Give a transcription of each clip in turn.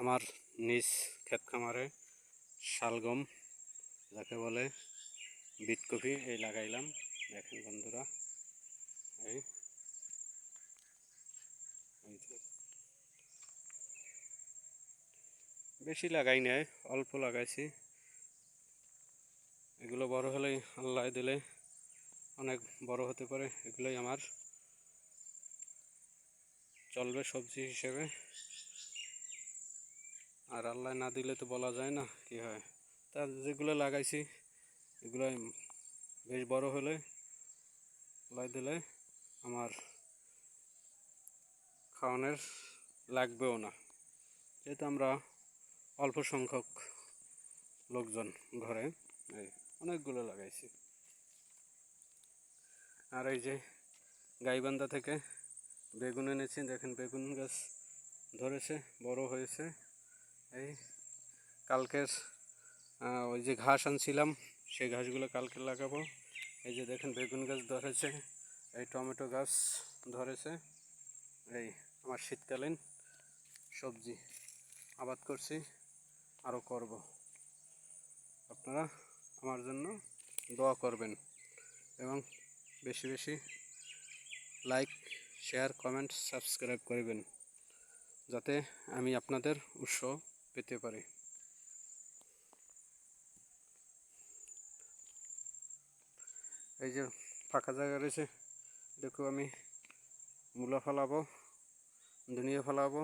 আমার নিজ ক্ষেত খামারে শালগম যাকে বলে বিট কফি এই লাগাইলাম। দেখেন বন্ধুরা, এই বেশি লাগাই নাই, অল্প লাগাইছি। এগুলো বড় হলেই আল্লাহ দিলে অনেক বড় হতে পারে। এগুলোই আমার চলবে সবজি হিসেবে, আর আল্লাহ না দিলে তো বলা যায় না কি হয়। তার যেগুলো লাগাইছি এগুলো বেশ বড় হলে আল্লাহ দিলে আমার খাওয়ানোর লাগবেও না, যেহেতু আমরা অল্প সংখ্যক লোকজন ঘরে, এই অনেকগুলো লাগাইছি। আর এই যে গাইবান্ধা থেকে বেগুন এনেছি, দেখেন বেগুন গাছ ধরেছে, বড় হয়েছে। এই কালকের ওই যে ঘাস আনছিলাম সেই ঘাসগুলো কালকে লাগাবো। এই যে দেখেন বেগুন গাছ ধরেছে, এই টমেটো গাছ ধরেছে। এই আমার শীতকালীন সবজি আবাদ করছি, আরও করব। আপনারা আমার জন্য দোয়া করবেন এবং বেশি বেশি লাইক, শেয়ার, কমেন্ট, সাবস্ক্রাইব করবেন, যাতে আমি আপনাদের উৎসাহ পেতে পারি। এই যে ফাঁকা জায়গা রয়েছে, দেখো আমি মূলা ফলাবো, ধনিয়া ফলাবো,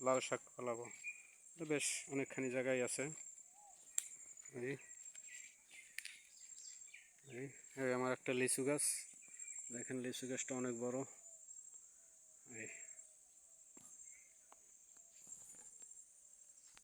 লাল শাক ফলাবো। বেশ অনেকখানি জায়গায় আছে। এই আমার একটা লিচু গাছ, দেখেন লিচু গাছটা অনেক বড়। এই